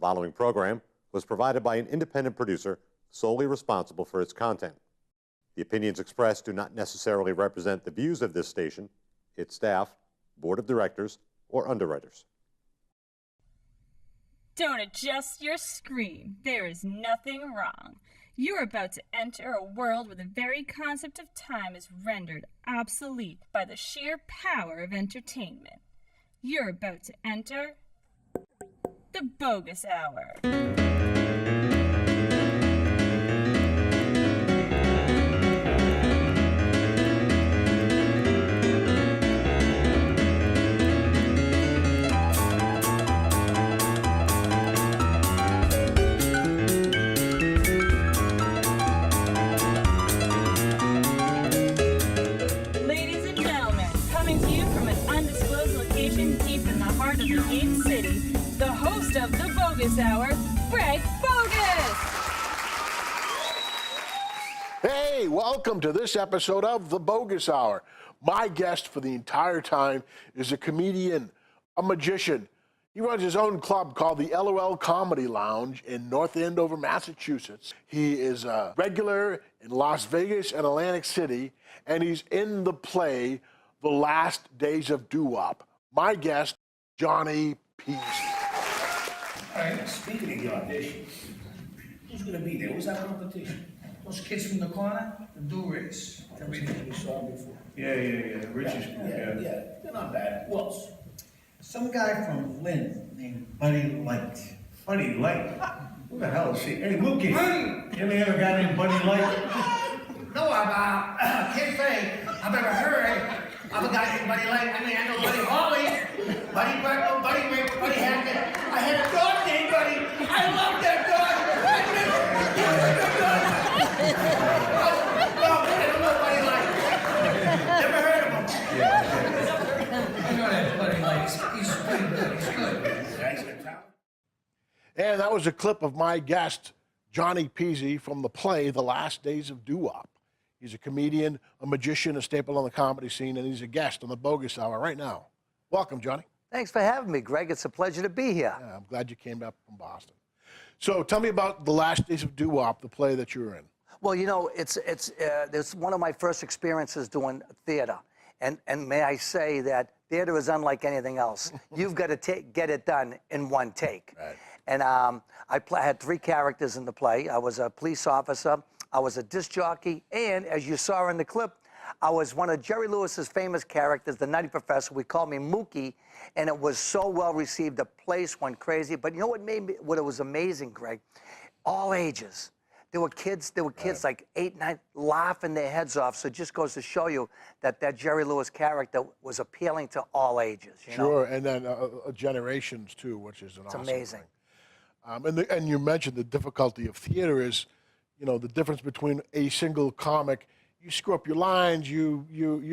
following program was provided by an independent producer solely responsible for its content. The opinions expressed do not necessarily represent the views of this station, its staff, board of directors, or underwriters. Don't adjust your screen. There is nothing wrong. You're about to enter a world where the very concept of time is rendered obsolete by the sheer power of entertainment. You're about to enter the Boggis Hour. The host of the Boggis Hour, Greg Boggis. Hey, welcome to this episode of the Boggis Hour. My guest for the entire time is a comedian, a magician. He runs his own club called the LOL Comedy Lounge in North Andover, Massachusetts. He is a regular in Las Vegas and Atlantic City, and he's in the play The Last Days of Doo-Wop. My guest, Johnny Pizzi. All right, speaking of the auditions, who's going to be there? Who's that competition? Those kids from the corner, the do-race. Everything we saw before. Yeah. Richie's Yeah, they're not bad. Who else? Some guy from Lynn named Buddy Light. Buddy Light. Who the hell is he? Hey, Lucas. You ever hear a guy named Buddy Light? No, I can't say I've ever heard of a guy named Buddy Light. I mean, I know Buddy Holly, Buddy Hackett. I had a dog named Buddy. I love that dog. I don't know Buddy Light. Never heard of him. I know that Buddy Light. He's pretty good. He's good. And that was a clip of my guest, Johnny Pizzi, from the play The Last Days of Doo-Wop. He's a comedian, a magician, a staple on the comedy scene, and he's a guest on the Boggis Hour right now. Welcome, Johnny. Thanks for having me, Greg. It's a pleasure to be here. Yeah, I'm glad you came up from Boston. So tell me about The Last Days of Doo-Wop, the play that you were in. Well, you know, it's one of my first experiences doing theater. And may I say that theater is unlike anything else. You've got to get it done in one take. Right. And I had three characters in the play. I was a police officer, I was a disc jockey, and as you saw in the clip, I was one of Jerry Lewis's famous characters, the Nutty Professor. We called me Mookie, and it was so well received. The place went crazy. But you know what was amazing, Greg? All ages. There were kids like 8, 9, laughing their heads off. So it just goes to show you that Jerry Lewis character was appealing to all ages. You know? Sure, and then generations too, which is an awesome amazing. Thing. And you mentioned the difficulty of theater is, you know, the difference between a single comic. You screw up your lines, you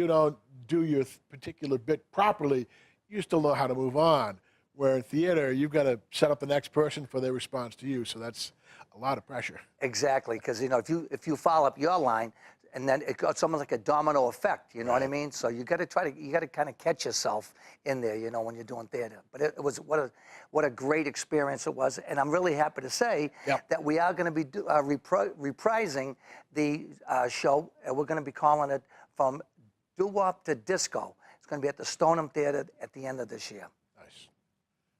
don't do your particular bit properly, you still know how to move on. Where in theater, you've got to set up the next person for their response to you, so that's a lot of pressure. Exactly, because you know if you follow up your line, and then it's almost like a domino effect. You know what I mean? So you got to kind of catch yourself in there. You know when you're doing theater. But it was what a great experience it was, and I'm really happy to say that we are going to be reprising the show. And we're going to be calling it From Doo-Wop to Disco. It's going to be at the Stoneham Theater at the end of this year. Nice.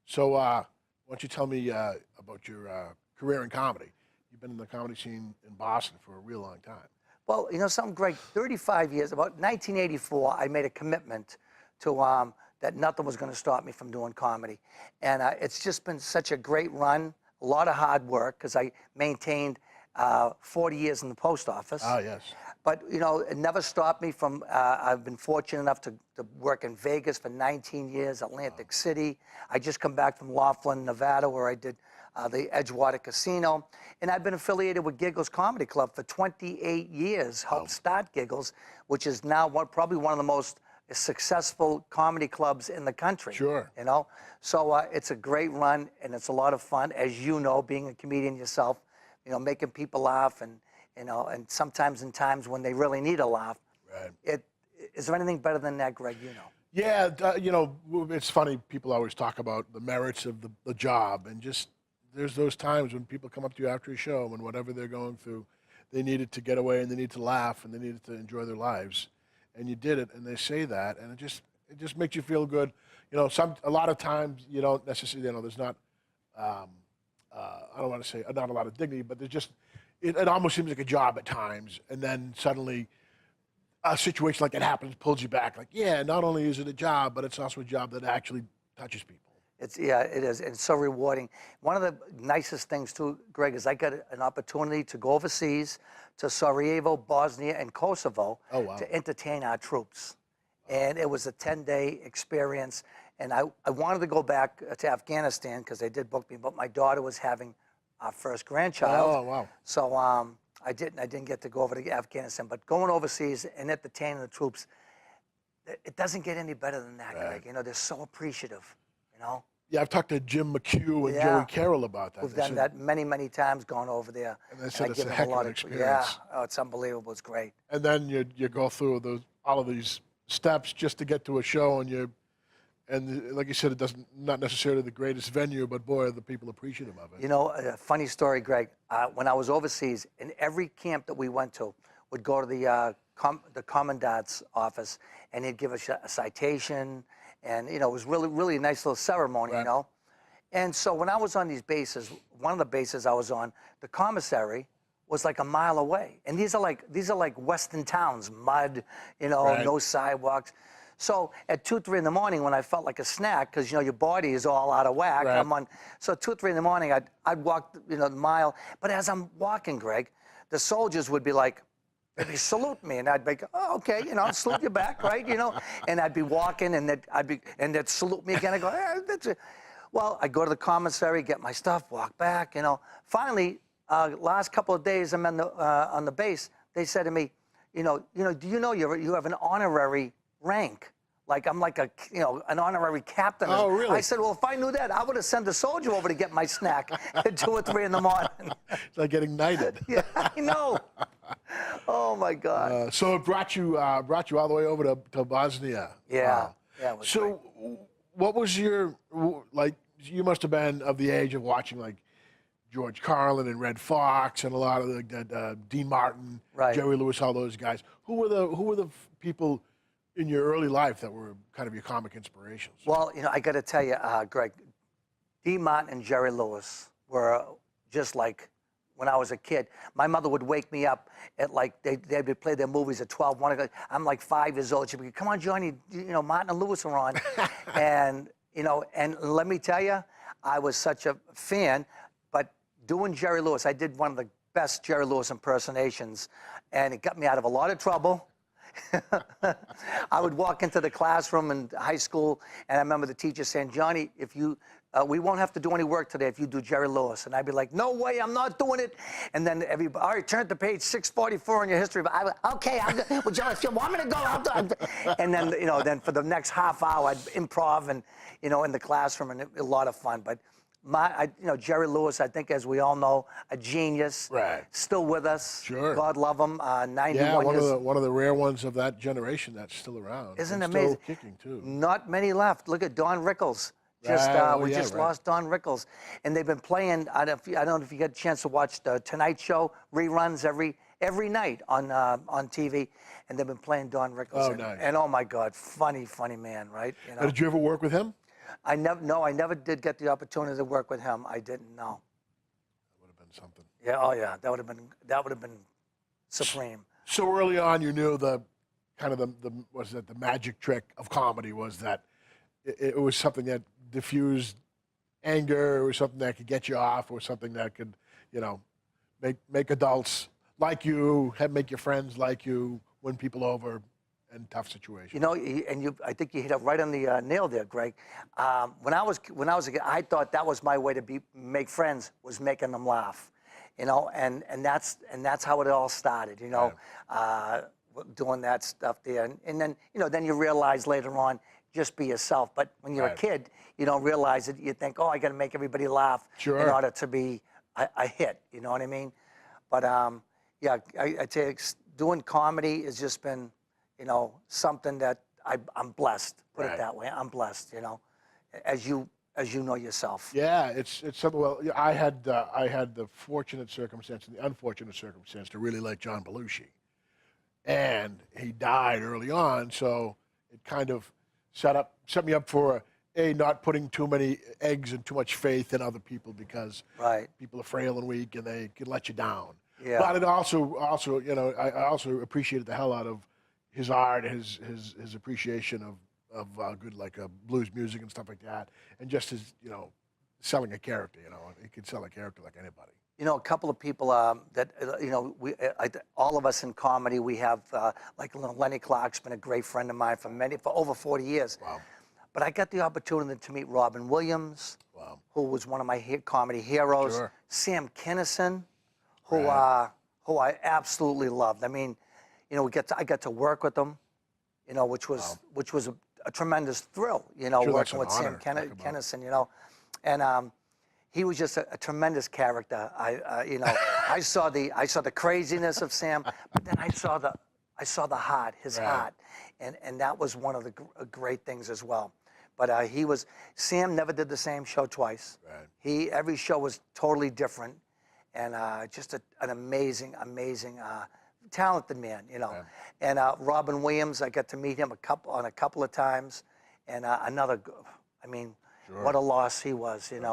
So why don't you tell me about your career in comedy? You've been in the comedy scene in Boston for a real long time. Well, you know something, Greg, 35 years, about 1984, I made a commitment to that nothing was going to stop me from doing comedy. And it's just been such a great run, a lot of hard work, because I maintained 40 years in the post office. Ah, yes. But, you know, it never stopped me from, I've been fortunate enough to work in Vegas for 19 years, Atlantic City. I just come back from Laughlin, Nevada, where I did the Edgewater Casino. And I've been affiliated with Giggles Comedy Club for 28 years, helped start Giggles, which is now probably one of the most successful comedy clubs in the country. Sure. You know? So it's a great run, and it's a lot of fun, as you know, being a comedian yourself, you know, making people laugh, and, you know, and sometimes in times when they really need a laugh. Right. Is there anything better than that, Greg, you know? Yeah, you know, it's funny, people always talk about the merits of the job, and just there's those times when people come up to you after a show and whatever they're going through, they needed to get away and they need to laugh and they needed to enjoy their lives, and you did it. And they say that, and it just makes you feel good. You know, a lot of times you don't necessarily, you know, there's not. I don't want to say not a lot of dignity, but there's just it almost seems like a job at times, and then suddenly a situation like that happens, pulls you back. Like, yeah, not only is it a job, but it's also a job that actually touches people. Yeah, it is. It's so rewarding. One of the nicest things too, Greg, is I got an opportunity to go overseas to Sarajevo, Bosnia, and Kosovo to entertain our troops. And it was a 10-day experience. And I wanted to go back to Afghanistan because they did book me, but my daughter was having our first grandchild. Oh, wow. So I didn't get to go over to Afghanistan. But going overseas and entertaining the troops, it doesn't get any better than that, Greg. You know, they're so appreciative, you know? Yeah, I've talked to Jim McHugh and Joey Carroll about that. We've done that many, many times, gone over there. And they said I it's give a them heck of lot an experience. Yeah, oh, it's unbelievable. It's great. And then you go through all of these steps just to get to a show, and like you said, not necessarily the greatest venue, but boy, are the people appreciative of it. You know, a funny story, Greg. When I was overseas, in every camp that we went to, would go to the commandant's office, and he'd give us a citation, and you know, it was really, really a nice little ceremony, you know. And so when I was on these bases, one of the bases I was on, the commissary was like a mile away, and these are like western towns, mud, you know, no sidewalks. So at 2, 3 in the morning, when I felt like a snack, because you know your body is all out of whack, So 2, 3 in the morning, I'd walk, you know, the mile. But as I'm walking, Greg, the soldiers would be like, they'd salute me, and I'd be, oh, okay, you know, salute you back, right, you know. And I'd be walking, and they'd salute me again. I go, that's it. Well, I go to the commissary, get my stuff, walk back, you know. Finally, last couple of days I'm on the base, they said to me, you know, do you know you have an honorary rank? Like I'm like an honorary captain. Oh, really? I said, well, if I knew that, I would have sent a soldier over to get my snack at 2 or 3 in the morning. It's like getting knighted. Yeah, I know. Oh my God. So it brought you all the way over to Bosnia. Yeah. Yeah. It was So, what was your like? You must have been of the age of watching like George Carlin and Red Fox and a lot of the Dean Martin, Jerry Lewis, all those guys. Who were the people in your early life that were kind of your comic inspirations? Well, you know, I got to tell you, Greg, Dean Martin and Jerry Lewis were just like when I was a kid. My mother would wake me up at like, they would play their movies at 12, 1 o'clock. I'm like 5 years old. She'd be, come on, Johnny, you know, Martin and Lewis are on. And, you know, and let me tell you, I was such a fan, but doing Jerry Lewis, I did one of the best Jerry Lewis impersonations, and it got me out of a lot of trouble. I would walk into the classroom in high school, and I remember the teacher saying, Johnny, if you, we won't have to do any work today if you do Jerry Lewis. And I'd be like, no way, I'm not doing it. And then everybody, all right, turn to page 644 in your history. But okay, well, Johnny, if you want me to go, I'll do it. And then, you know, then for the next half hour, I'd improv and, you know, in the classroom, and a lot of fun. But you know, Jerry Lewis, I think, as we all know, a genius. Right. Still with us. Sure. God love him. 91 yeah, years. one of the rare ones of that generation that's still around. Isn't it and amazing? Still kicking too. Not many left. Look at Don Rickles. Just we just lost Don Rickles, and they've been playing. I don't know if you get a chance to watch the Tonight Show reruns every night on TV, and they've been playing Don Rickles. Oh, nice. And oh my God, funny man, right? You know? Now, did you ever work with him? I never did get the opportunity to work with him. I didn't know. That would have been something. Yeah, oh yeah, that would have been supreme. So early on, you knew the magic trick of comedy was that it was something that diffused anger, or something that could get you off, or something that could, you know, make adults like you, make your friends like you, win people over in tough situations. You know, I think you hit it right on the nail there, Greg. When I was a kid, I thought that was my way to make friends, was making them laugh, you know, and that's how it all started, you know, doing that stuff there, and then, you know, then you realize later on, just be yourself. But when you're a kid, you don't realize it. You think, oh, I got to make everybody laugh in order to be a hit. You know what I mean? But yeah, I'd say doing comedy has just been, you know, something that I'm blessed. Put it that way. I'm blessed. You know, as you as you know yourself. Yeah, it's something. Well, yeah, I had the fortunate circumstance and the unfortunate circumstance to really like John Belushi, and he died early on, so it kind of set me up for not putting too many eggs and too much faith in other people, because Right. people are frail and weak and they can let you down. Yeah. But it also I also appreciated the hell out of his art, his appreciation of good blues music and stuff like that, and just his selling a character. He could sell a character like anybody. You know, a couple of people that, all of us in comedy, we have, Lenny Clark's been a great friend of mine for over 40 years. Wow. But I got the opportunity to meet Robin Williams, Wow. who was one of my comedy heroes. Sure. Sam Kinison, who Right. who I absolutely loved. I mean, I got to work with him, which was a tremendous thrill. Sure, that's working an with Sam honor. Talk about- Kinison. And he was just a tremendous character. I saw the craziness of Sam, but then I saw the heart, his Right. heart, and that was one of the great things as well. But Sam never did the same show twice. Right. Every show was totally different, and just an amazing, talented man. Yeah. And Robin Williams, I got to meet him a couple of times, and Sure. what a loss he was, and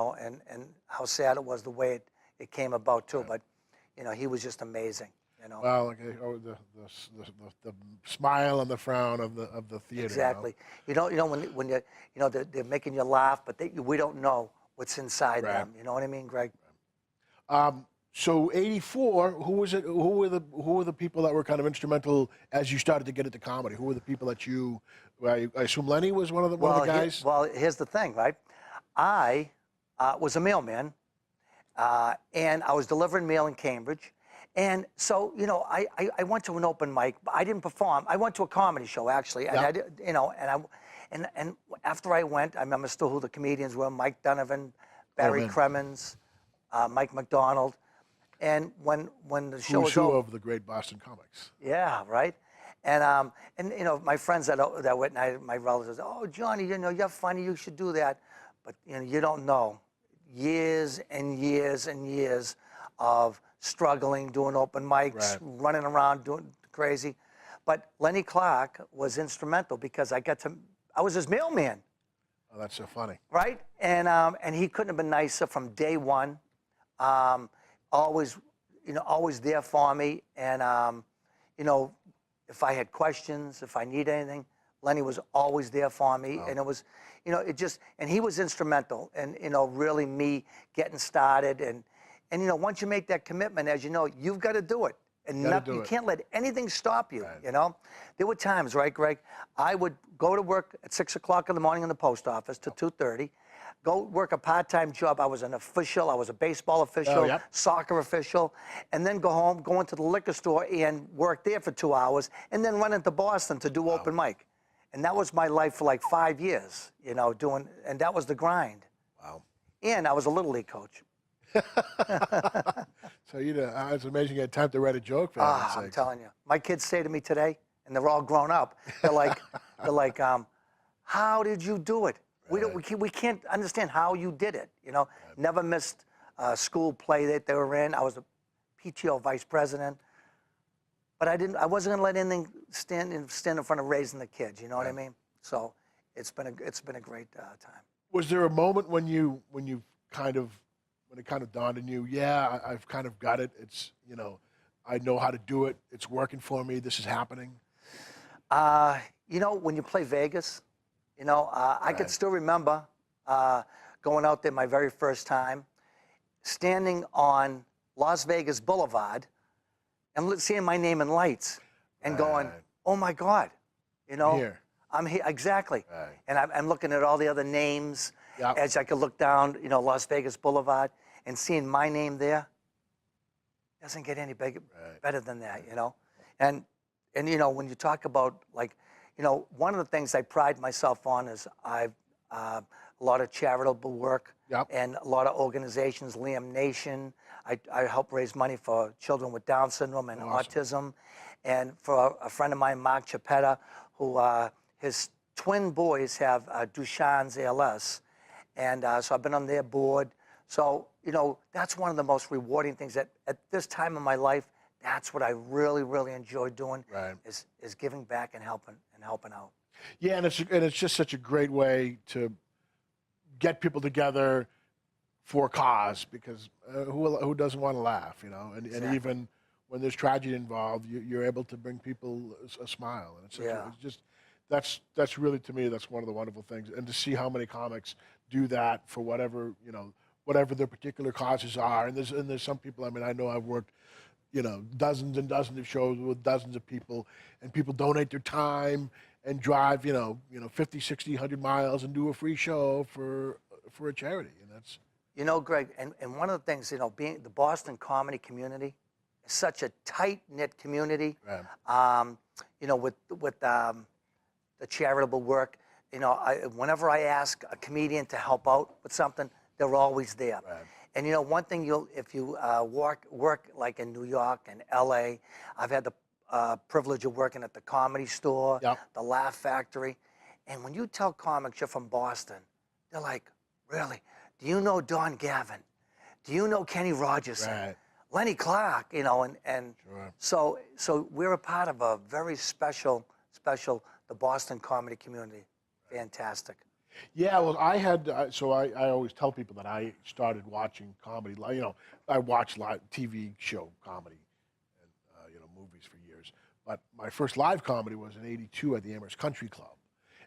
how sad it was the way it came about too. But he was just amazing. Well, the smile and the frown of the theater. Exactly. When they're making you laugh, but we don't know what's inside Right. them. You know what I mean, Greg? So '84, who was it? Who were the people that were kind of instrumental as you started to get into comedy? Who were the people that you? I assume Lenny was one of the guys. Here's the thing, right? I was a mailman, and I was delivering mail in Cambridge. And so, I went to an open mic, but I didn't perform. I went to a comedy show, actually. And Yeah. and after I went, I remember still who the comedians were: Mike Donovan, Barry man. Cremens, Mike McDonald. And when the show was Who's who over, of the great Boston comics. yeah, right. And my friends that went, my relatives, oh, Johnny, you're funny, you should do that. But you don't know, years and years and years of struggling, doing open mics, Right. running around, doing crazy. But Lenny Clark was instrumental because I was his mailman, Oh, that's so funny. right? And he couldn't have been nicer from day one. Always there for me. And if I had questions, if I need anything, Lenny was always there for me. Wow. And it was, and he was instrumental in, really me getting started. And once you make that commitment, as you know, you've got to do it. And you can't let anything stop you, Right. There were times, right, Greg? I would go to work at 6 o'clock in the morning in the post office to 2:30, go work a part-time job. I was an official. I was a baseball official, yep. soccer official, and then go home, go into the liquor store and work there for 2 hours, and then run into Boston to do open mic. And that was my life for like 5 years, and that was the grind. Wow. And I was a Little League coach. So it's amazing you had time to write a joke for heaven's I'm sakes. telling you. My kids say to me today, and they're all grown up, they're like, how did you do it? We can't understand how you did it, Never missed a school play that they were in. I was a PTO vice president. But I wasn't gonna let anything stand in front of raising the kids, you know what I mean? So it's been a great time. Was there a moment when it kind of dawned on you, yeah, I've kind of got it. It's, I know how to do it. It's working for me. This is happening. When you play Vegas, I could still remember going out there my very first time, standing on Las Vegas Boulevard and seeing my name in lights and going, oh my God, Here. I'm here, exactly. Right. And I'm looking at all the other names Yep. as I could look down, Las Vegas Boulevard and seeing my name there. Doesn't get any better than that, And when you talk about one of the things I pride myself on is I've a lot of charitable work. Yep. And a lot of organizations, Liam Nation. I help raise money for children with Down syndrome and autism. And for a friend of mine, Mark Chiappetta, who his twin boys have Duchenne's ALS. And so I've been on their board. So, you know, that's one of the most rewarding things that at this time in my life, that's what I really, really enjoy doing, Right. is giving back and helping out. Yeah, and it's just such a great way to get people together for a cause, because who doesn't want to laugh, you know? And Exactly. even when there's tragedy involved, you're able to bring people a smile, and it's just that's really, to me, that's one of the wonderful things. And to see how many comics do that for whatever, you know, whatever their particular causes are. And there's some people, I mean, I know I've worked, you know, dozens and dozens of shows with dozens of people, and people donate their time and drive, you know, 50, 60, 100 miles and do a free show for a charity. And that's, You know, Greg, and one of the things, you know, being the Boston comedy community is such a tight-knit community. Right. You know, with the charitable work, you know, whenever I ask a comedian to help out with something, they're always there. Right. And you know, one thing if you work like in New York and LA, I've had the privilege of working at the Comedy Store, Yep. the Laugh Factory, and when you tell comics you're from Boston, they're like, really? Do you know Don Gavin? Do you know Kenny Rogerson? Right. Lenny Clark, you know, and Sure. so we're a part of a very special, the Boston comedy community. Fantastic. Yeah, well, I had, so I always tell people that I started watching comedy, you know, I watched live TV show comedy and, you know, movies for years. But my first live comedy was in '82 at the Amherst Country Club.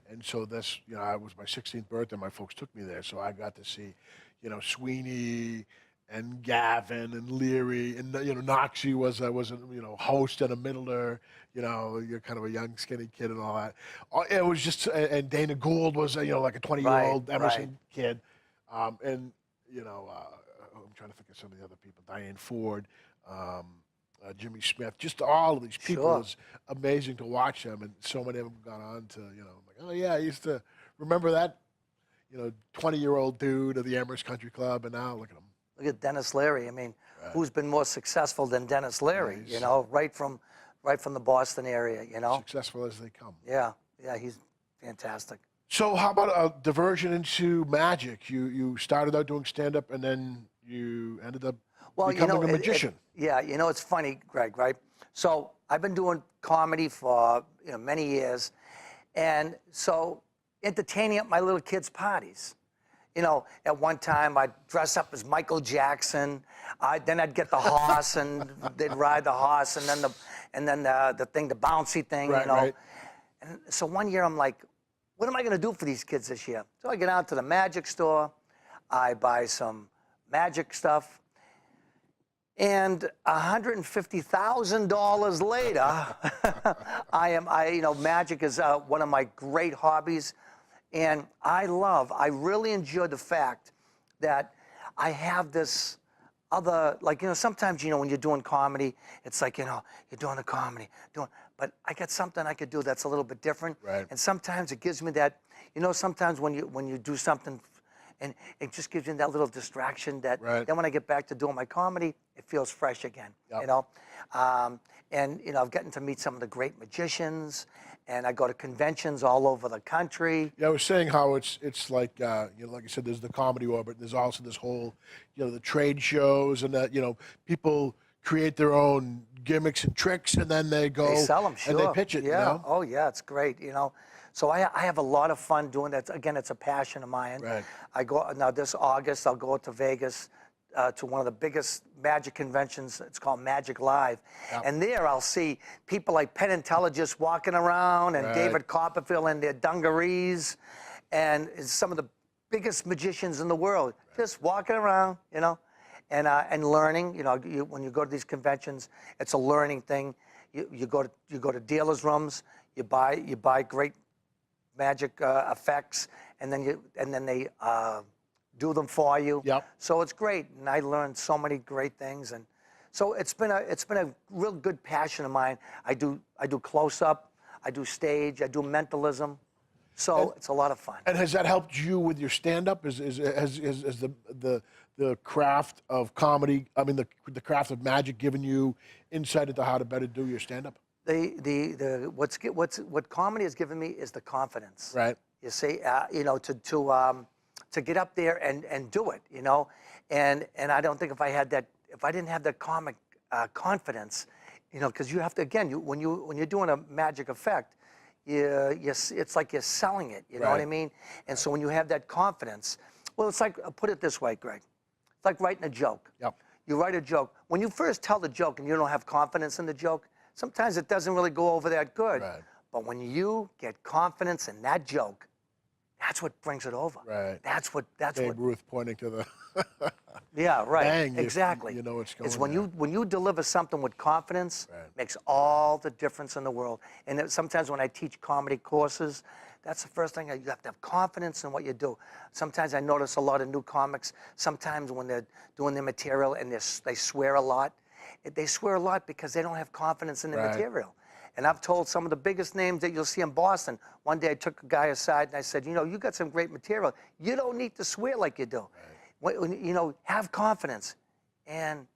And so this, you know, it was my 16th birthday, my folks took me there. So I got to see, you know, Sweeney and Gavin and Leary, and, you know, Noxie was a, you know, host and a middler, you know, you're kind of a young skinny kid and all that. It was just, and Dana Gould was, you know, like a 20-year-old Right, Emerson kid. And, you know, I'm trying to think of some of the other people, Diane Ford, Jimmy Smith, just all of these people. Sure. It was amazing to watch them, and so many of them gone on to, you know, like, oh yeah, I used to remember that, you know, 20-year-old dude at the Amherst Country Club, and now look at him. Look at Dennis Leary. I mean, who's been more successful than Dennis Leary? Nice. You know, right from the Boston area. You know. Successful as they come. Yeah, he's fantastic. So how about a diversion into magic? You started out doing stand-up, and then you ended up becoming a magician. Yeah, you know, it's funny, Greg, right? So I've been doing comedy for, you know, many years, and so entertaining at my little kids' parties. You know, at one time I'd dress up as Michael Jackson. Then I'd get the horse, and they'd ride the horse, and then the thing, the bouncy thing. Right, you know. right. And so one year I'm like, what am I going to do for these kids this year? So I get out to the magic store, I buy some magic stuff, and $150,000 later, you know, magic is one of my great hobbies. And I really enjoy the fact that I have this other, like, you know, sometimes, you know, when you're doing comedy, it's like, you know, you're doing the comedy, but I got something I could do that's a little bit different. Right. And sometimes it gives me that, you know, sometimes when you do something and it just gives you that little distraction that then when I get back to doing my comedy, it feels fresh again, you know? And, you know, I've gotten to meet some of the great magicians, and I go to conventions all over the country. Yeah, I was saying how it's like, you know, like I said, there's the comedy orbit, and there's also this whole, you know, the trade shows, and that, you know, people create their own gimmicks and tricks, and then they go They sell them, sure. and they pitch it, yeah. you know? Oh, yeah, it's great, you know. So I have a lot of fun doing that. Again, it's a passion of mine. Right. I go, now this August, I'll go to Vegas to one of the biggest magic conventions. It's called Magic Live. Yep. And there I'll see people like Penn and Teller just walking around, and David Copperfield in their dungarees, and some of the biggest magicians in the world just walking around, you know, and learning. You know, when you go to these conventions, it's a learning thing. You go to dealers' rooms, you buy great magic effects, and then they do them for you. Yep. So it's great, and I learned so many great things, and so it's been a real good passion of mine. I do close up, I do stage, I do mentalism, so it's a lot of fun. And has that helped you with your stand-up? Has the craft of comedy, I mean, the craft of magic, given you insight into how to better do your stand-up? What comedy has given me is the confidence. Right. You see, you know, to get up there and do it, you know. And I don't think if I didn't have that comic confidence, you know, because you have to, again, when you're doing a magic effect, it's like you're selling it, you know what I mean? And so when you have that confidence, well, it's like, put it this way, Greg, it's like writing a joke. Yep. You write a joke. When you first tell the joke and you don't have confidence in the joke, sometimes it doesn't really go over that good. Right. But when you get confidence in that joke, that's what brings it over. Right. That's what. Babe Ruth pointing to the. Yeah, right. Bang, exactly. you know what's going It's when there. when you deliver something with confidence, makes all the difference in the world. And sometimes when I teach comedy courses, that's the first thing. You have to have confidence in what you do. Sometimes I notice a lot of new comics. Sometimes when they're doing their material and they swear a lot, they swear a lot because they don't have confidence in the material. And I've told some of the biggest names that you'll see in Boston. One day I took a guy aside and I said, you know, you got some great material. You don't need to swear like you do. You know, have confidence. And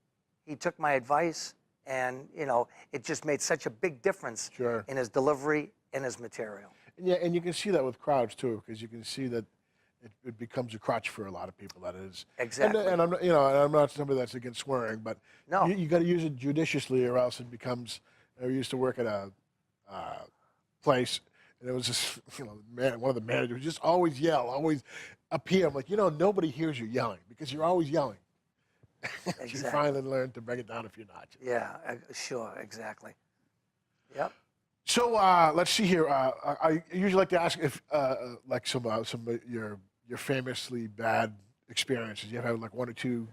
he took my advice, and, you know, it just made such a big difference in his delivery and his material. Yeah, and you can see that with crowds too, because you can see that it becomes a crutch for a lot of people. That is Exactly. And I'm not, you know, and I'm not somebody that's against swearing, but No. you got to use it judiciously, or else it becomes. I used to work at a place, and it was just, you know, one of the managers would just always yell, always appear. I'm like, you know, nobody hears you yelling because you're always yelling. Exactly. You finally learn to bring it down a few notches. Yeah, sure, exactly. Yep. So let's see here. I usually like to ask if like some of your famously bad experiences. You ever have like one or two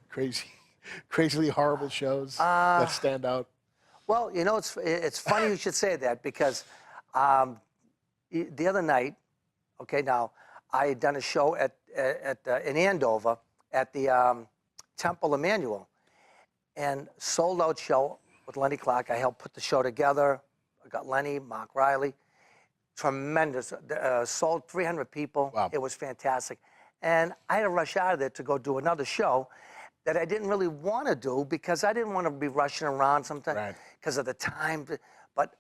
crazily horrible shows that stand out? Well, you know, it's funny you should say that, because the other night, okay, now I had done a show in Andover at the Temple Emmanuel, and sold out show with Lenny Clark. I helped put the show together. I got Lenny, Mark Riley, tremendous. Sold 300 people. Wow. It was fantastic, and I had to rush out of there to go do another show that I didn't really want to do because I didn't want to be rushing around sometimes because of the time. But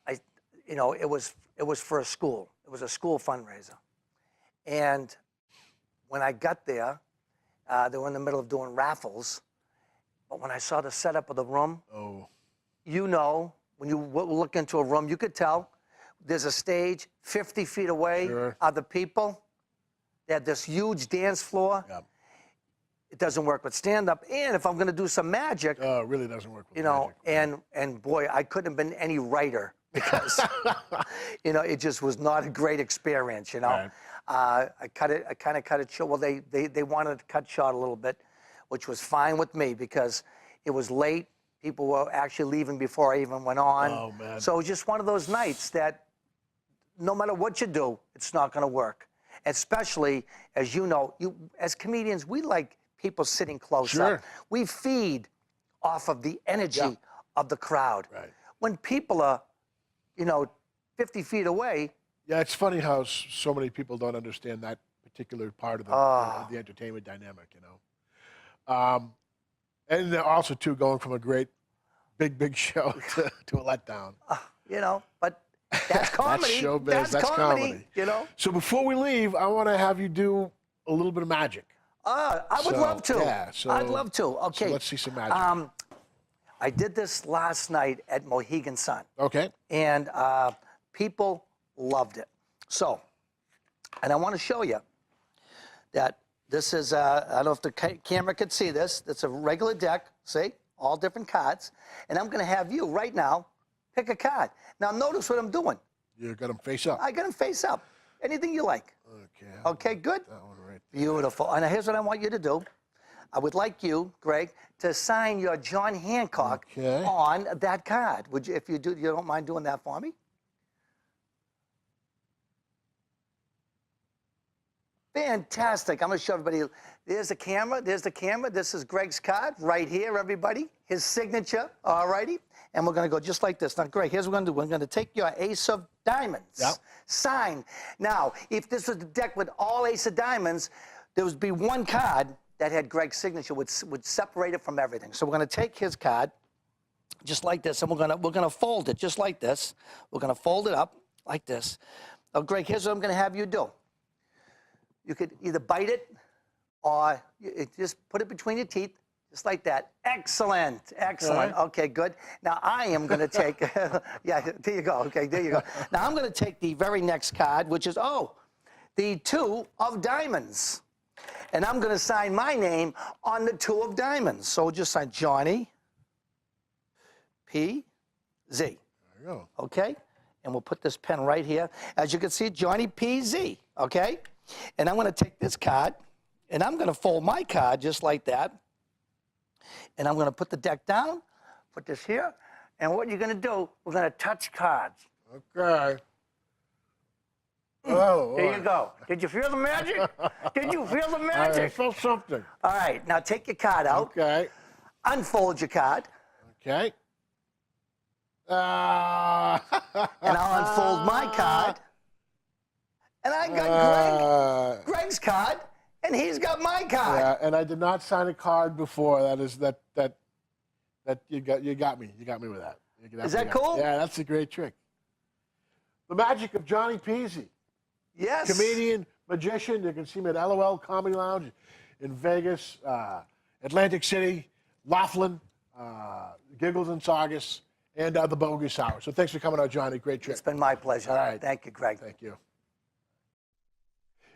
you know, it was for a school. It was a school fundraiser, and when I got there, they were in the middle of doing raffles. But when I saw the setup of the room, you know, when you look into a room, you could tell there's a stage 50 feet away are the people. They had this huge dance floor. Yep. It doesn't work with stand-up. And if I'm going to do some magic, it really doesn't work with you know, magic. and boy, I couldn't have been any righter because, you know, it just was not a great experience, you know. I kind of cut it short. Well, they wanted to cut short a little bit, which was fine with me because it was late. People were actually leaving before I even went on. Oh, man. So it was just one of those nights that no matter what you do, it's not going to work. Especially, as you know, as comedians, we like people sitting close up. We feed off of the energy of the crowd. When people are, you know, 50 feet away. Yeah, it's funny how so many people don't understand that particular part of the entertainment dynamic, you know. And also, too, going from a great big show to a letdown. You know, but that's comedy. That's showbiz. That's comedy. You know. So before we leave, I want to have you do a little bit of magic. I would love to. Yeah, I'd love to. Okay. So let's see some magic. I did this last night at Mohegan Sun. Okay. And people loved it. So, and I want to show you that this is, I don't know if the camera could see this. It's a regular deck, see? All different cards. And I'm going to have you right now pick a card. Now, notice what I'm doing. You got them face up. I got them face up. Anything you like. Okay. Okay, good? That one right there. Beautiful. And here's what I want you to do. I would like you, Greg, to sign your John Hancock on that card. Would you, if you don't mind doing that for me? Fantastic. I'm going to show everybody. There's the camera. There's the camera. This is Greg's card right here, everybody. His signature. All righty. And we're going to go just like this. Now, Greg, here's what we're going to do. We're going to take your ace of diamonds. Yep. Sign. Now, if this was the deck with all ace of diamonds, there would be one card that had Greg's signature, would separate it from everything. So we're going to take his card just like this, and we're going to fold it just like this. We're going to fold it up like this. Now, Greg, here's what I'm going to have you do. You could either bite it or just put it between your teeth, just like that. Excellent, excellent. Okay, good. Now I am going to take, yeah, there you go. Okay, there you go. Now I'm going to take the very next card, which is, the 2 of diamonds. And I'm going to sign my name on the 2 of diamonds. So just sign Johnny P. Z. There you go. Okay? And we'll put this pen right here. As you can see, Johnny P. Z. Okay? And I'm going to take this card, and I'm going to fold my card just like that. And I'm going to put the deck down, put this here. And what you're going to do, we're going to touch cards. Okay. Oh, There you go. Did you feel the magic? Did you feel the I magic? felt something. All right, now take your card out. Okay. Unfold your card. Okay. And I'll unfold my card. And I got Greg's card, and he's got my card. Yeah, and I did not sign a card before. That you got me. You got me with that. Is that cool? Yeah, that's a great trick. The magic of Johnny Pizzi. Yes. Comedian, magician. You can see him at LOL Comedy Lounge in Vegas, Atlantic City, Laughlin, Giggles and Saugus, and the Boggis Hour. So thanks for coming out, Johnny. Great trip. It's been my pleasure. All right. Thank you, Greg. Thank you.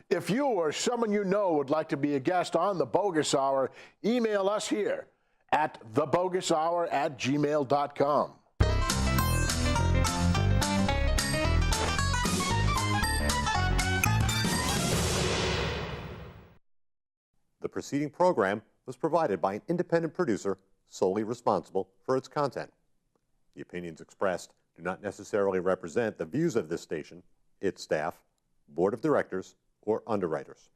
If you or someone you know would like to be a guest on the Boggis Hour, email us here at thebogishour@gmail.com. The preceding program was provided by an independent producer solely responsible for its content. The opinions expressed do not necessarily represent the views of this station, its staff, board of directors, or underwriters.